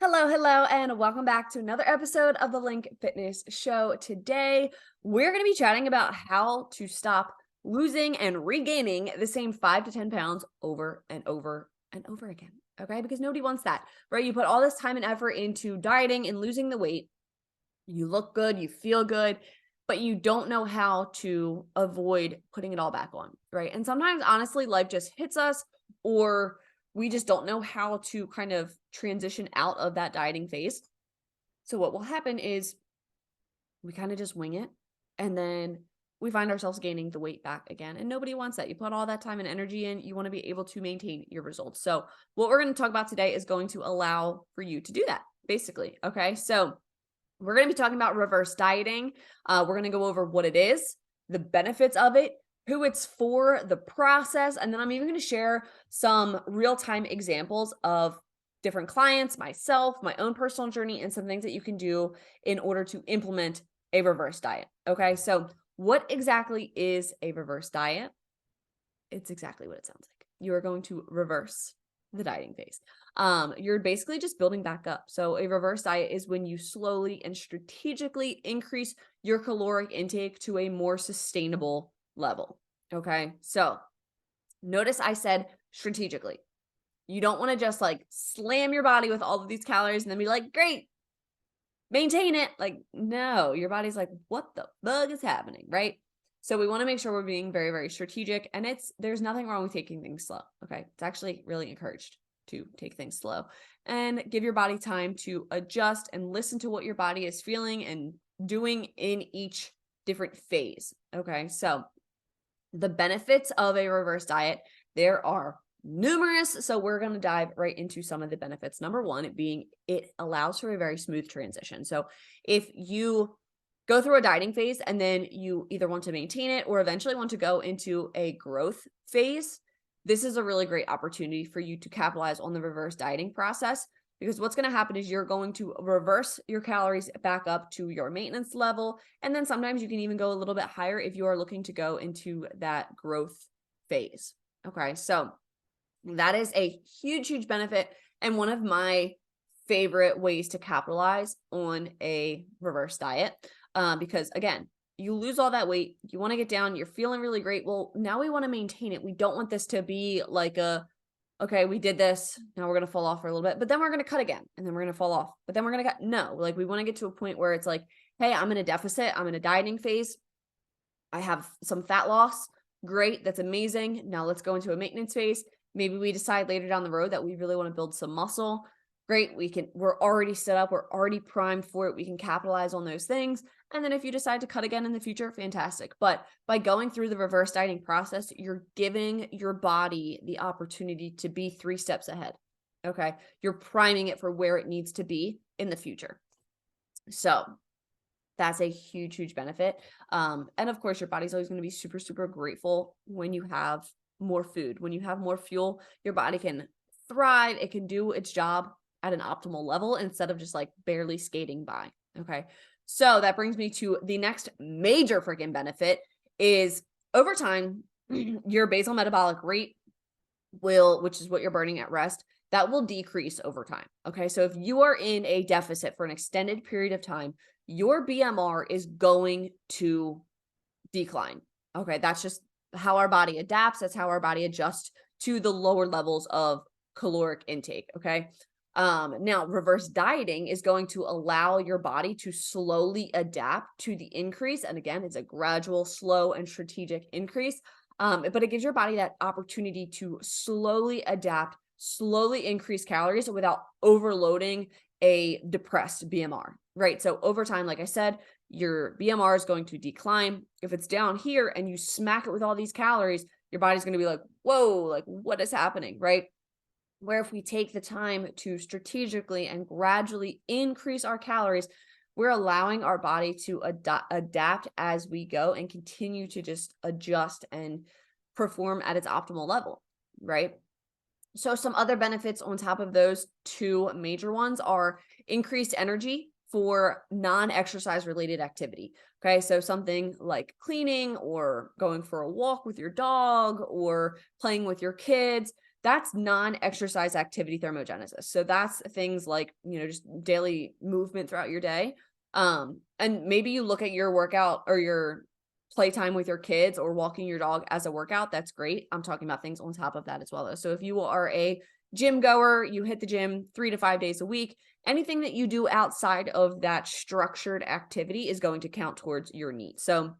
Hello, and welcome back to another episode of the Link Fitness Show. Today, we're going to be chatting about how to stop losing and regaining the same 5 to 10 pounds over and over and over again. Okay, because nobody wants that, right? You put all this time and effort into dieting and losing the weight. You look good, you feel good, but you don't know how to avoid putting it all back on, right? And sometimes, honestly, life just hits us, or we just don't know how to kind of transition out of that dieting phase. So what will happen is we kind of just wing it, and then we find ourselves gaining the weight back again. And nobody wants that. You put all that time and energy in, you want to be able to maintain your results. So what we're going to talk about today is going to allow for you to do that, basically. Okay. So we're going to be talking about reverse dieting. We're going to go over what it is, the benefits of it, who it's for, the process, and then I'm even going to share some real-time examples of different clients, myself, my own personal journey, and some things that you can do in order to implement a reverse diet. Okay, so what exactly is a reverse diet? It's exactly what it sounds like. You are going to reverse the dieting phase. You're basically just building back up. So a reverse diet is when you slowly and strategically increase your caloric intake to a more sustainable level. Okay. So notice I said strategically. You don't want to just like slam your body with all of these calories and then be like, great, maintain it. Like, no, your body's like, what the fuck is happening? Right. So we want to make sure we're being very, very strategic, and there's nothing wrong with taking things slow. Okay. It's actually really encouraged to take things slow and give your body time to adjust and listen to what your body is feeling and doing in each different phase. Okay. So the benefits of a reverse diet, there are numerous. So we're going to dive right into some of the benefits. Number one, it allows for a very smooth transition. So if you go through a dieting phase and then you either want to maintain it or eventually want to go into a growth phase, this is a really great opportunity for you to capitalize on the reverse dieting process, because what's going to happen is you're going to reverse your calories back up to your maintenance level. And then sometimes you can even go a little bit higher if you are looking to go into that growth phase. Okay. So that is a huge, huge benefit, and one of my favorite ways to capitalize on a reverse diet. Because again, you lose all that weight, you want to get down, you're feeling really great. Well, now we want to maintain it. We don't want this to be like okay, we did this, now we're going to fall off for a little bit, but then we're going to cut again, and then we're going to fall off, but then we're going to cut. No, like we want to get to a point where it's like, hey, I'm in a deficit, I'm in a dieting phase, I have some fat loss. Great. That's amazing. Now let's go into a maintenance phase. Maybe we decide later down the road that we really want to build some muscle. Great. We're already set up. We're already primed for it. We can capitalize on those things. And then if you decide to cut again in the future, fantastic. But by going through the reverse dieting process, you're giving your body the opportunity to be 3 steps ahead. Okay. You're priming it for where it needs to be in the future. So that's a huge, huge benefit. And of course, your body's always going to be super, super grateful when you have more food. When you have more fuel, your body can thrive. It can do its job at an optimal level instead of just like barely skating by. Okay. So that brings me to the next major freaking benefit is over time, your basal metabolic rate which is what you're burning at rest, that will decrease over time. Okay. So if you are in a deficit for an extended period of time, your BMR is going to decline. Okay. That's just how our body adapts. That's how our body adjusts to the lower levels of caloric intake. Okay. Now reverse dieting is going to allow your body to slowly adapt to the increase. And again, it's a gradual, slow, and strategic increase. But it gives your body that opportunity to slowly adapt, slowly increase calories without overloading a depressed BMR, right? So over time, like I said, your BMR is going to decline. If it's down here and you smack it with all these calories, your body's going to be like, whoa, like what is happening, right? Where if we take the time to strategically and gradually increase our calories, we're allowing our body to adapt as we go and continue to just adjust and perform at its optimal level, right? So some other benefits on top of those 2 major ones are increased energy for non-exercise related activity. Okay. So something like cleaning or going for a walk with your dog or playing with your kids. that's non-exercise activity thermogenesis. So that's things like, just daily movement throughout your day. And maybe you look at your workout or your playtime with your kids or walking your dog as a workout. That's great. I'm talking about things on top of that as well, though. So if you are a gym goer, you hit the gym 3 to 5 days a week, anything that you do outside of that structured activity is going to count towards your needs. So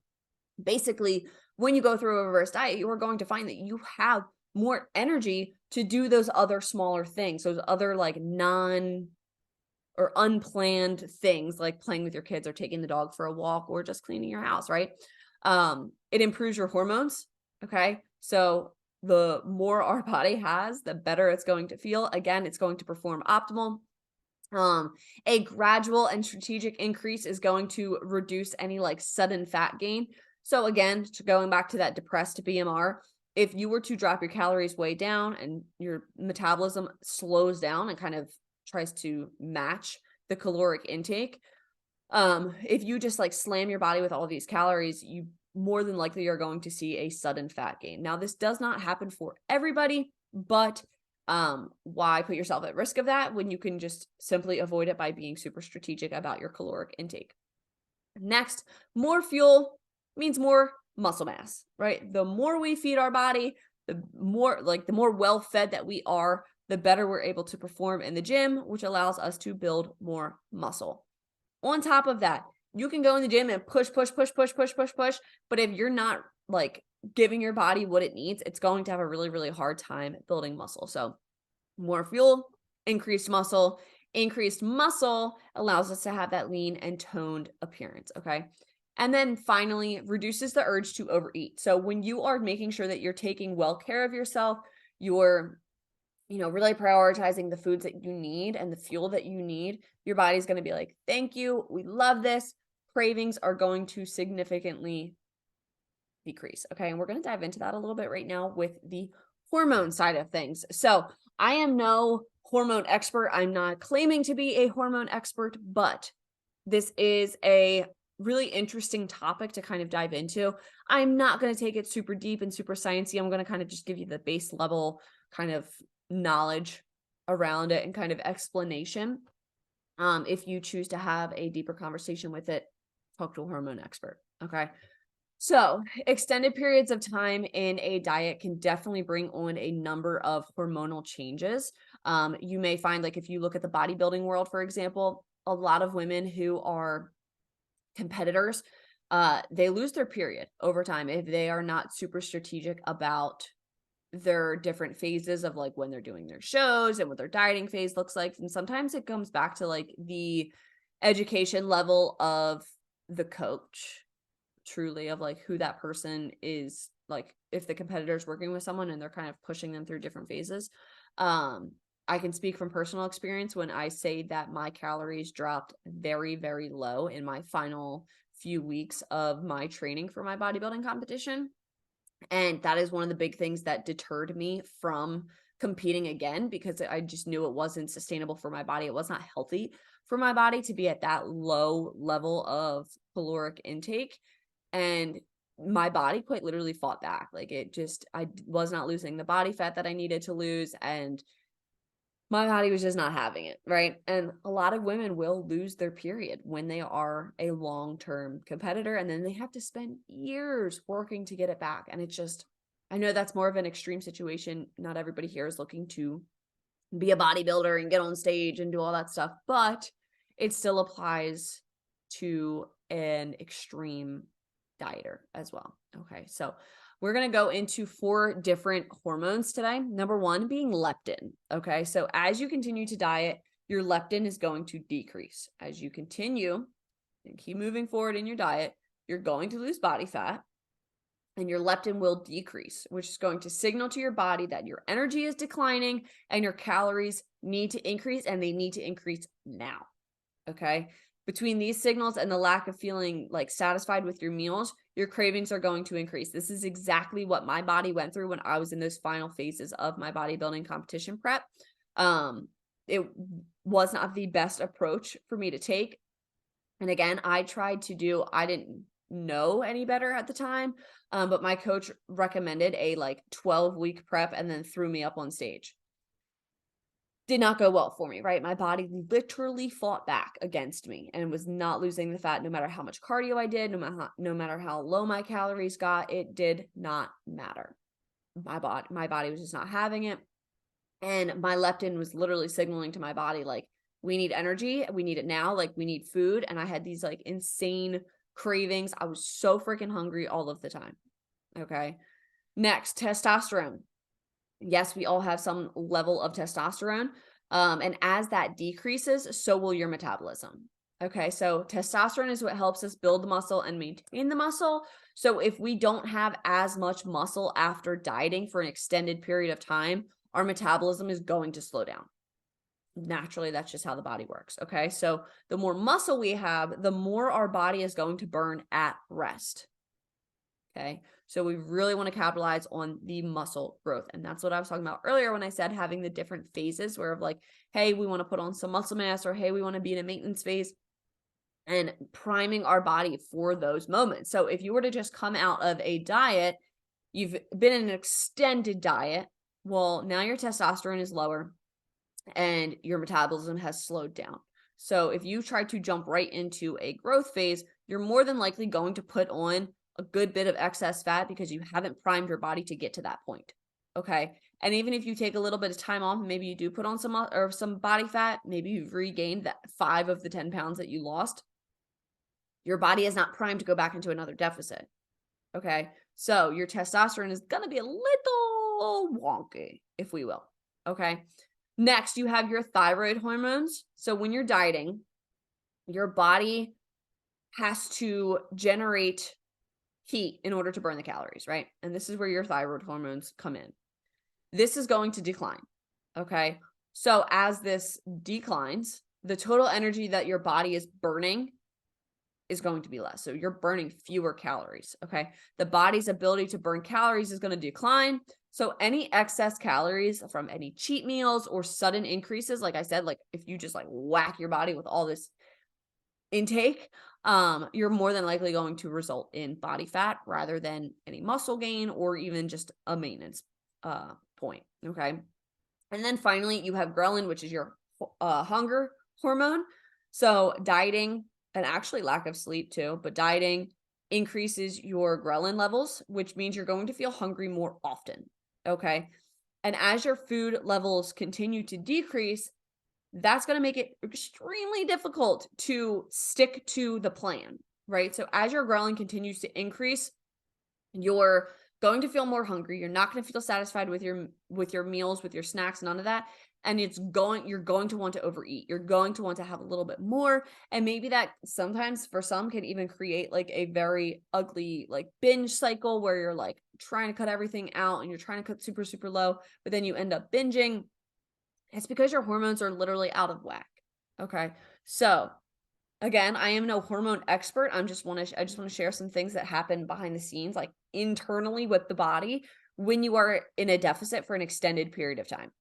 basically, when you go through a reverse diet, you are going to find that you have more energy to do those other smaller things, those other like non or unplanned things like playing with your kids or taking the dog for a walk or just cleaning your house, right? It improves your hormones. Okay. So the more our body has, the better it's going to feel. Again, it's going to perform optimal. A gradual and strategic increase is going to reduce any like sudden fat gain. So again, going back to that depressed BMR, if you were to drop your calories way down and your metabolism slows down and kind of tries to match the caloric intake, if you just like slam your body with all of these calories, you more than likely are going to see a sudden fat gain. Now, this does not happen for everybody, but why put yourself at risk of that when you can just simply avoid it by being super strategic about your caloric intake? Next, more fuel means more muscle mass, right? The more we feed our body, the more well fed that we are, the better we're able to perform in the gym, which allows us to build more muscle. On top of that, you can go in the gym and push, but if you're not like giving your body what it needs, it's going to have a really, really hard time building muscle. So more fuel, increased muscle allows us to have that lean and toned appearance. Okay. And then finally, reduces the urge to overeat. So when you are making sure that you're taking well care of yourself, you're really prioritizing the foods that you need and the fuel that you need, your body's going to be like, thank you. We love this. Cravings are going to significantly decrease. Okay. And we're going to dive into that a little bit right now with the hormone side of things. So I am no hormone expert. I'm not claiming to be a hormone expert, but this is a really interesting topic to kind of dive into. I'm not going to take it super deep and super sciencey. I'm going to kind of just give you the base level kind of knowledge around it and kind of explanation. If you choose to have a deeper conversation with it, talk to a hormone expert. Okay. So extended periods of time in a diet can definitely bring on a number of hormonal changes. You may find, like, if you look at the bodybuilding world, for example, a lot of women who are competitors, they lose their period over time if they are not super strategic about their different phases of like when they're doing their shows and what their dieting phase looks like. And sometimes it comes back to like the education level of the coach, truly, of like who that person is, like if the competitor is working with someone and they're kind of pushing them through different phases. I can speak from personal experience when I say that my calories dropped very, very low in my final few weeks of my training for my bodybuilding competition. And that is one of the big things that deterred me from competing again, because I just knew it wasn't sustainable for my body. It was not healthy for my body to be at that low level of caloric intake. And my body quite literally fought back. Like I was not losing the body fat that I needed to lose. And my body was just not having it, right? And a lot of women will lose their period when they are a long-term competitor, and then they have to spend years working to get it back. And it's just, I know that's more of an extreme situation. Not everybody here is looking to be a bodybuilder and get on stage and do all that stuff, but it still applies to an extreme dieter as well. Okay, so we're going to go into 4 different hormones today. Number 1 being leptin. Okay, so as you continue to diet, your leptin is going to decrease. As you continue and keep moving forward in your diet, you're going to lose body fat and your leptin will decrease, which is going to signal to your body that your energy is declining and your calories need to increase, and they need to increase now. Okay. Between these signals and the lack of feeling like satisfied with your meals, your cravings are going to increase. This is exactly what my body went through when I was in those final phases of my bodybuilding competition prep. It was not the best approach for me to take. And again, I didn't know any better at the time. But my coach recommended a like 12-week prep and then threw me up on stage. Did not go well for me, right? My body literally fought back against me and was not losing the fat no matter how much cardio I did, no matter how low my calories got, it did not matter. My body was just not having it. And my leptin was literally signaling to my body, like, we need energy, we need it now, like, we need food. And I had these like insane cravings. I was so freaking hungry all of the time. Okay. Next, testosterone. Yes, we all have some level of testosterone. And as that decreases, so will your metabolism. Okay, so testosterone is what helps us build the muscle and maintain the muscle. So if we don't have as much muscle after dieting for an extended period of time, our metabolism is going to slow down. Naturally, that's just how the body works. Okay, so the more muscle we have, the more our body is going to burn at rest. Okay, so we really want to capitalize on the muscle growth. And that's what I was talking about earlier when I said having the different phases where of like, hey, we want to put on some muscle mass, or hey, we want to be in a maintenance phase, and priming our body for those moments. So if you were to just come out of a diet, you've been in an extended diet, well, now your testosterone is lower and your metabolism has slowed down. So if you try to jump right into a growth phase, you're more than likely going to put on a good bit of excess fat because you haven't primed your body to get to that point. Okay. And even if you take a little bit of time off, maybe you do put on some body fat, maybe you've regained that 5 of the 10 pounds that you lost, your body is not primed to go back into another deficit. Okay. So your testosterone is going to be a little wonky, if we will. Okay. Next, you have your thyroid hormones. So when you're dieting, your body has to generate heat in order to burn the calories, right? And this is where your thyroid hormones come in. This is going to decline. Okay. So as this declines, the total energy that your body is burning is going to be less. So you're burning fewer calories. Okay. The body's ability to burn calories is going to decline. So any excess calories from any cheat meals or sudden increases, like I said, like if you just like whack your body with all this intake, you're more than likely going to result in body fat rather than any muscle gain or even just a maintenance point. Okay. And then finally, you have ghrelin, which is your hunger hormone. So dieting, and actually lack of sleep too, but dieting increases your ghrelin levels, which means you're going to feel hungry more often. Okay. And as your food levels continue to decrease, that's going to make it extremely difficult to stick to the plan, right? So as your ghrelin continues to increase, you're going to feel more hungry. You're not going to feel satisfied with your meals, with your snacks, none of that. And you're going to want to overeat. You're going to want to have a little bit more. And maybe that sometimes for some can even create like a very ugly like binge cycle where you're like trying to cut everything out and you're trying to cut super, super low, but then you end up binging. It's because your hormones are literally out of whack. Okay. So again, I am no hormone expert. I just want to share some things that happen behind the scenes, like internally with the body when you are in a deficit for an extended period of time.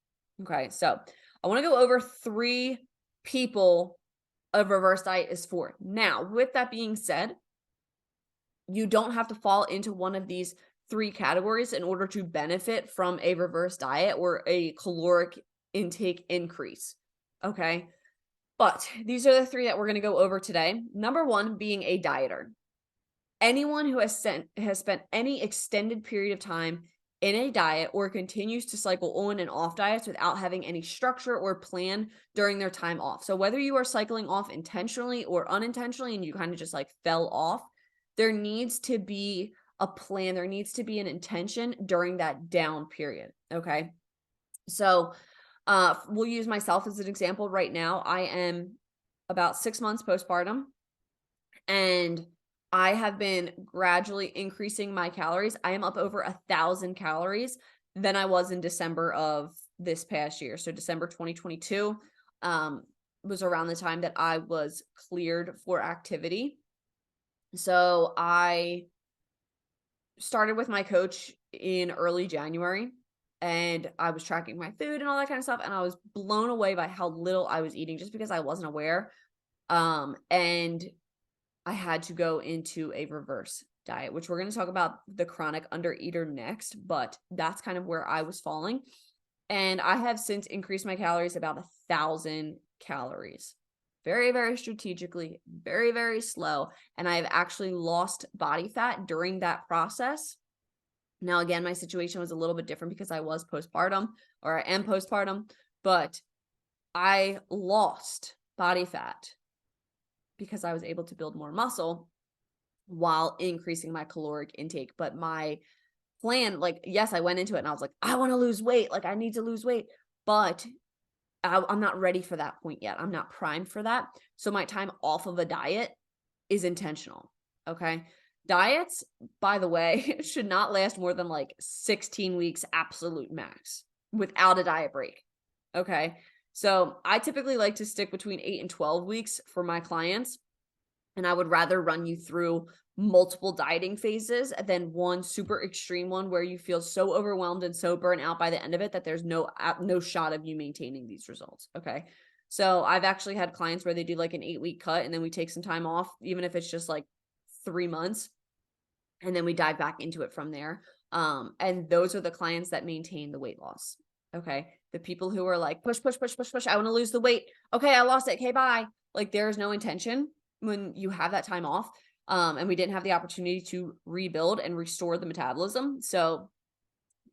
Okay. So I want to go over 3 people a reverse diet is for. Now, with that being said, you don't have to fall into one of these 3 categories in order to benefit from a reverse diet or a caloric intake increase. Okay. But these are the 3 that we're going to go over today. Number 1 being a dieter. Anyone who has spent any extended period of time in a diet or continues to cycle on and off diets without having any structure or plan during their time off. So whether you are cycling off intentionally or unintentionally and you kind of just like fell off, there needs to be a plan. There needs to be an intention during that down period. Okay. So we'll use myself as an example right now. I am about 6 months postpartum and I have been gradually increasing my calories. I am up over 1,000 calories than I was in December of this past year. So December 2022 was around the time that I was cleared for activity. So I started with my coach in early January. And I was tracking my food and all that kind of stuff. And I was blown away by how little I was eating just because I wasn't aware. And I had to go into a reverse diet, which we're going to talk about the chronic undereater next, but that's kind of where I was falling. And I have since increased my calories about 1,000 calories. Very, very strategically, very, very slow. And I've actually lost body fat during that process. Now, again, my situation was a little bit different because I was postpartum, or I am postpartum, but I lost body fat because I was able to build more muscle while increasing my caloric intake. But my plan, like, yes, I went into it and I was like, I want to lose weight. Like, I need to lose weight, but I'm not ready for that point yet. I'm not primed for that. So my time off of a diet is intentional. Okay. Diets, by the way, should not last more than like 16 weeks, absolute max, without a diet break. Okay. So I typically like to stick between 8 and 12 weeks for my clients. And I would rather run you through multiple dieting phases than one super extreme one where you feel so overwhelmed and so burnt out by the end of it that there's no shot of you maintaining these results. Okay. So I've actually had clients where they do like an 8-week cut and then we take some time off, even if it's just like 3 months, and then we dive back into it from there. And those are the clients that maintain the weight loss. Okay. The people who are like, push, push, push, push, push. I want to lose the weight. Okay. I lost it. Okay. Bye. Like, there's no intention when you have that time off. And we didn't have the opportunity to rebuild and restore the metabolism. So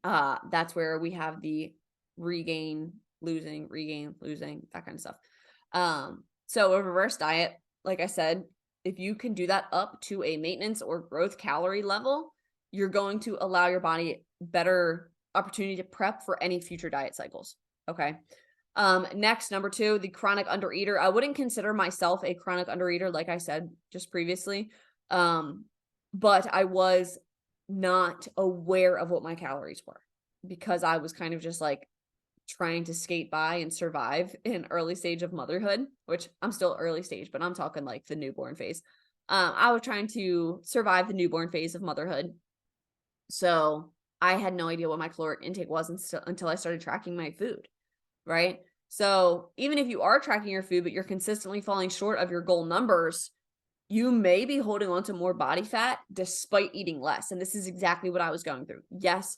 that's where we have the regain, losing, that kind of stuff. So a reverse diet, like I said, if you can do that up to a maintenance or growth calorie level, you're going to allow your body better opportunity to prep for any future diet cycles. Okay. Next, number 2, the chronic undereater. I wouldn't consider myself a chronic undereater, like I said just previously. But I was not aware of what my calories were because I was kind of just like trying to skate by and survive in early stage of motherhood, which I'm still early stage, but I'm talking like the newborn phase. I was trying to survive the newborn phase of motherhood. So I had no idea what my caloric intake was until I started tracking my food, right? So even if you are tracking your food, but you're consistently falling short of your goal numbers, you may be holding on to more body fat despite eating less. And this is exactly what I was going through. Yes,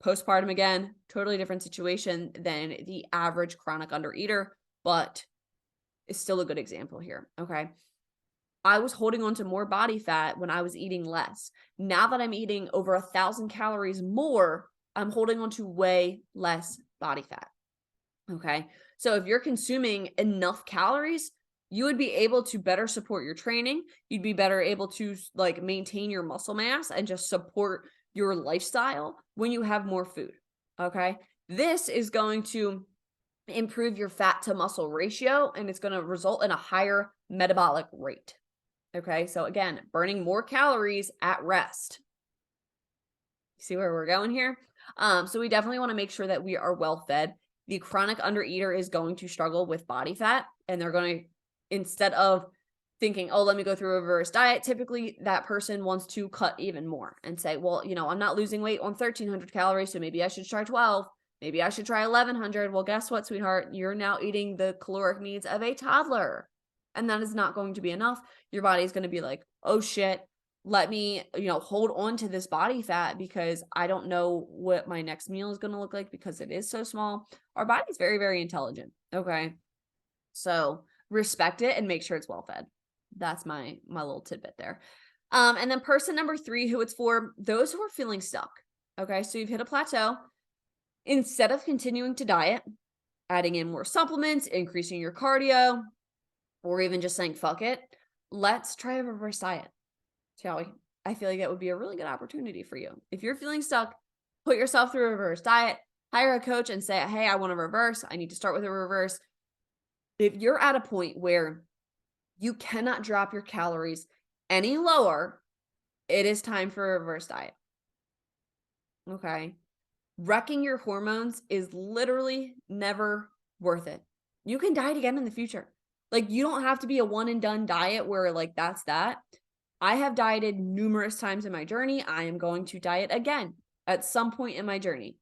postpartum again, totally different situation than the average chronic undereater, but it's still a good example here. Okay. I was holding on to more body fat when I was eating less. Now that I'm eating over 1,000 calories more, I'm holding on to way less body fat. Okay. So if you're consuming enough calories, you would be able to better support your training. You'd be better able to like maintain your muscle mass and just support your lifestyle when you have more food. Okay. This is going to improve your fat to muscle ratio and it's going to result in a higher metabolic rate. Okay. So again, burning more calories at rest. See where we're going here? So we definitely want to make sure that we are well fed. The chronic undereater is going to struggle with body fat and they're going to, instead of thinking, oh, let me go through a reverse diet, typically that person wants to cut even more and say, well, I'm not losing weight on 1,300 calories, so maybe I should try 12. Maybe I should try 1,100. Well, guess what, sweetheart? You're now eating the caloric needs of a toddler. And that is not going to be enough. Your body is going to be like, oh shit, let me, hold on to this body fat because I don't know what my next meal is going to look like because it is so small. Our body is very, very intelligent. Okay. So respect it and make sure it's well fed. That's my little tidbit there. And then person number 3, who it's for, those who are feeling stuck. Okay. So you've hit a plateau. Instead of continuing to diet, adding in more supplements, increasing your cardio, or even just saying, fuck it, let's try a reverse diet. Shall we? I feel like it would be a really good opportunity for you. If you're feeling stuck, put yourself through a reverse diet, hire a coach and say, hey, I want to reverse. I need to start with a reverse. If you're at a point where you cannot drop your calories any lower, it is time for a reverse diet. Okay. Wrecking your hormones is literally never worth it. You can diet again in the future. Like, you don't have to be a one and done diet where like that's that. I have dieted numerous times in my journey. I am going to diet again at some point in my journey.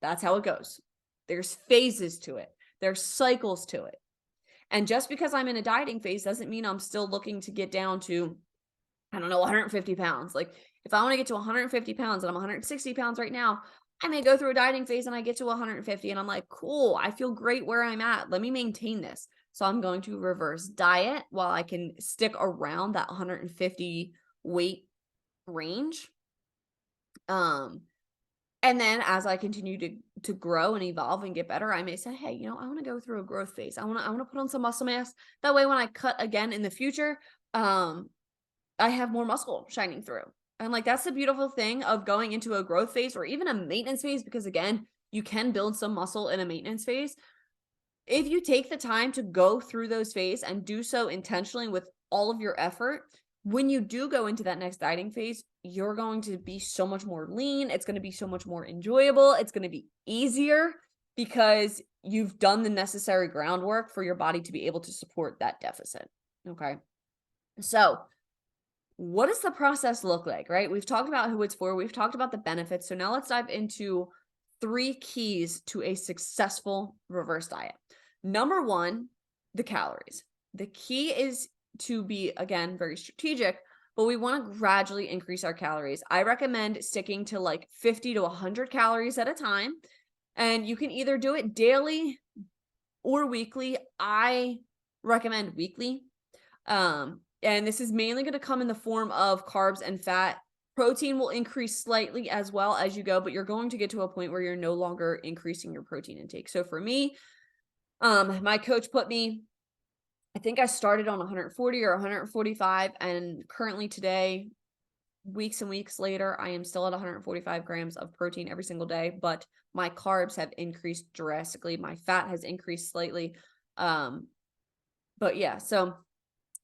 That's how it goes. There's phases to it. There's cycles to it. And just because I'm in a dieting phase doesn't mean I'm still looking to get down to, I don't know, 150 pounds. Like if I want to get to 150 pounds and I'm 160 pounds right now, I may go through a dieting phase and I get to 150 and I'm like, cool, I feel great where I'm at. Let me maintain this. So I'm going to reverse diet while I can stick around that 150 weight range. And then as I continue to grow and evolve and get better, I may say, hey, I want to go through a growth phase. I want to put on some muscle mass. That way when I cut again in the future, I have more muscle shining through. And like that's the beautiful thing of going into a growth phase or even a maintenance phase, because again, you can build some muscle in a maintenance phase. If you take the time to go through those phases and do so intentionally with all of your effort, when you do go into that next dieting phase, you're going to be so much more lean. It's going to be so much more enjoyable. It's going to be easier because you've done the necessary groundwork for your body to be able to support that deficit. Okay. So, what does the process look like, right? We've talked about who it's for. We've talked about the benefits. So now let's dive into 3 keys to a successful reverse diet. Number 1, the calories. The key is to be, again, very strategic, but we want to gradually increase our calories. I recommend sticking to like 50 to 100 calories at a time. And you can either do it daily or weekly. I recommend weekly. And this is mainly going to come in the form of carbs and fat. Protein will increase slightly as well as you go, but you're going to get to a point where you're no longer increasing your protein intake. So for me, my coach put me, I think I started on 140 or 145, and currently today, weeks and weeks later, I am still at 145 grams of protein every single day, but my carbs have increased drastically. My fat has increased slightly. But yeah, so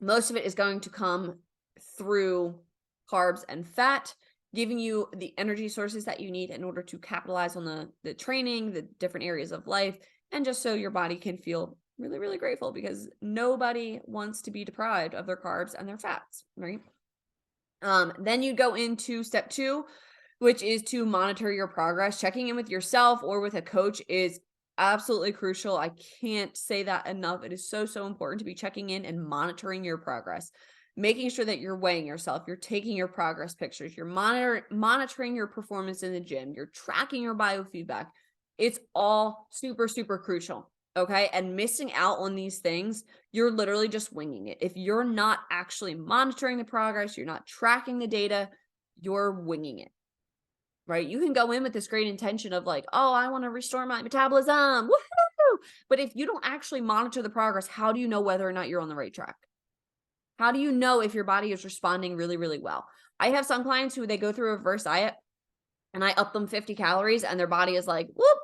most of it is going to come through carbs and fat, giving you the energy sources that you need in order to capitalize on the training, the different areas of life, and just so your body can feel really, really grateful, because nobody wants to be deprived of their carbs and their fats, right? Then you go into step 2, which is to monitor your progress. Checking in with yourself or with a coach is absolutely crucial. I can't say that enough. It is so, so important to be checking in and monitoring your progress, making sure that you're weighing yourself, you're taking your progress pictures, you're monitoring your performance in the gym, you're tracking your biofeedback. It's all super, super crucial. Okay. And missing out on these things, you're literally just winging it. If you're not actually monitoring the progress, you're not tracking the data, you're winging it. Right? You can go in with this great intention of like, oh, I want to restore my metabolism. Woohoo! But if you don't actually monitor the progress, how do you know whether or not you're on the right track? How do you know if your body is responding really, really well? I have some clients who they go through a reverse diet and I up them 50 calories and their body is like, whoop.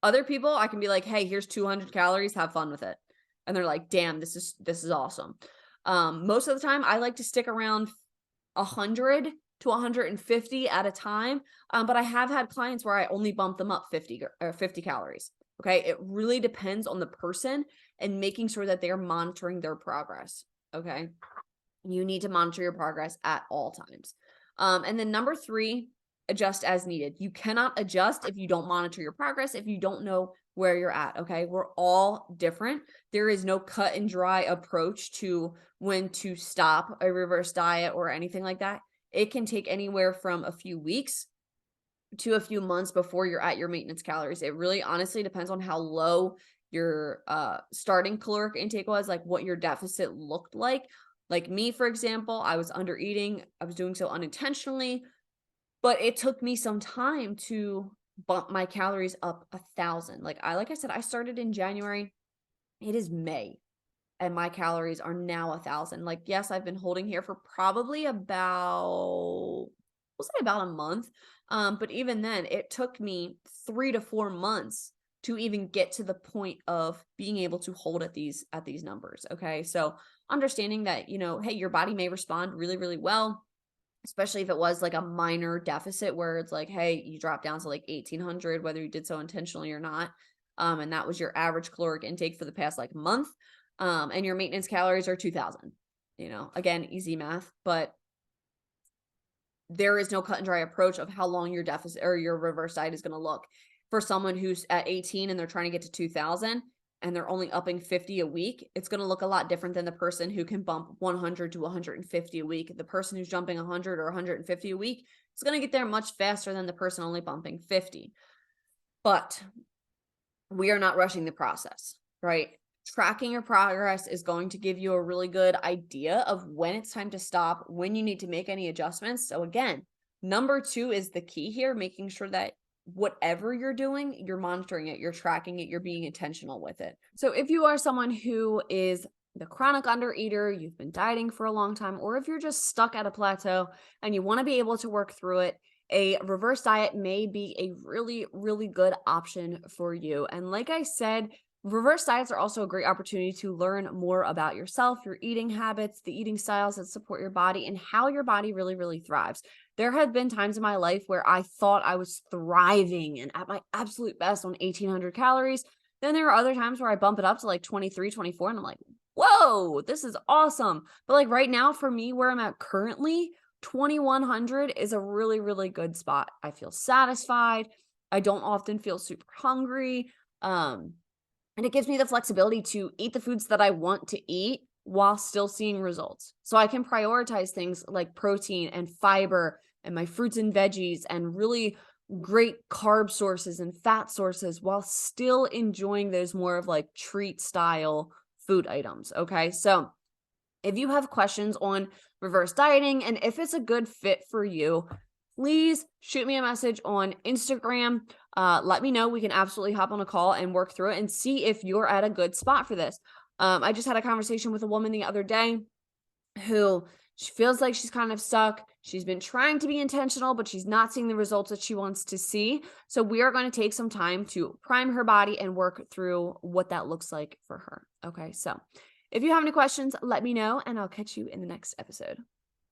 Other people, I can be like, hey, here's 200 calories, have fun with it. And they're like, damn, this is awesome. Most of the time I like to stick around 100 to 150 at a time. But I have had clients where I only bump them up 50 calories. Okay. It really depends on the person and making sure that they're monitoring their progress. Okay. You need to monitor your progress at all times. And then number 3, adjust as needed. You cannot adjust if you don't monitor your progress, if you don't know where you're at. Okay. We're all different. There is no cut and dry approach to when to stop a reverse diet or anything like that. It can take anywhere from a few weeks to a few months before you're at your maintenance calories. It really honestly depends on how low your starting caloric intake was, like what your deficit looked like. Like me, for example, I was under eating. I was doing so unintentionally, but it took me some time to bump my calories up 1,000. Like I said, I started in January. It is May and my calories are now 1,000. Like, yes, I've been holding here for probably about, we'll say about a month. But even then it took me 3 to 4 months to even get to the point of being able to hold at these numbers. Okay. So understanding that, hey, your body may respond really, really well, especially if it was like a minor deficit where it's like, hey, you dropped down to like 1,800, whether you did so intentionally or not. And that was your average caloric intake for the past like month. And your maintenance calories are 2,000, again, easy math, but there is no cut and dry approach of how long your deficit or your reverse diet is going to look. For someone who's at 18 and they're trying to get to 2,000, and they're only upping 50 a week, it's going to look a lot different than the person who can bump 100 to 150 a week. The person who's jumping 100 or 150 a week is going to get there much faster than the person only bumping 50. But we are not rushing the process, right? Tracking your progress is going to give you a really good idea of when it's time to stop, when you need to make any adjustments. So again, number 2 is the key here, making sure that whatever you're doing, you're monitoring it, you're tracking it, you're being intentional with it. So if you are someone who is the chronic undereater, you've been dieting for a long time, or if you're just stuck at a plateau and you want to be able to work through it, a reverse diet may be a really, really good option for you. And like I said, reverse diets are also a great opportunity to learn more about yourself, your eating habits, the eating styles that support your body, and how your body really, really thrives. There have been times in my life where I thought I was thriving and at my absolute best on 1,800 calories. Then there are other times where I bump it up to like 23, 24, and I'm like, whoa, this is awesome. But like right now for me, where I'm at currently, 2,100 is a really, really good spot. I feel satisfied. I don't often feel super hungry. And it gives me the flexibility to eat the foods that I want to eat while still seeing results. So I can prioritize things like protein and fiber and my fruits and veggies and really great carb sources and fat sources while still enjoying those more of like treat style food items. Okay. So if you have questions on reverse dieting and if it's a good fit for you, please shoot me a message on Instagram. Let me know. We can absolutely hop on a call and work through it and see if you're at a good spot for this. I just had a conversation with a woman the other day who she feels like she's kind of stuck. She's been trying to be intentional, but she's not seeing the results that she wants to see. So we are going to take some time to prime her body and work through what that looks like for her. Okay. So if you have any questions, let me know and I'll catch you in the next episode.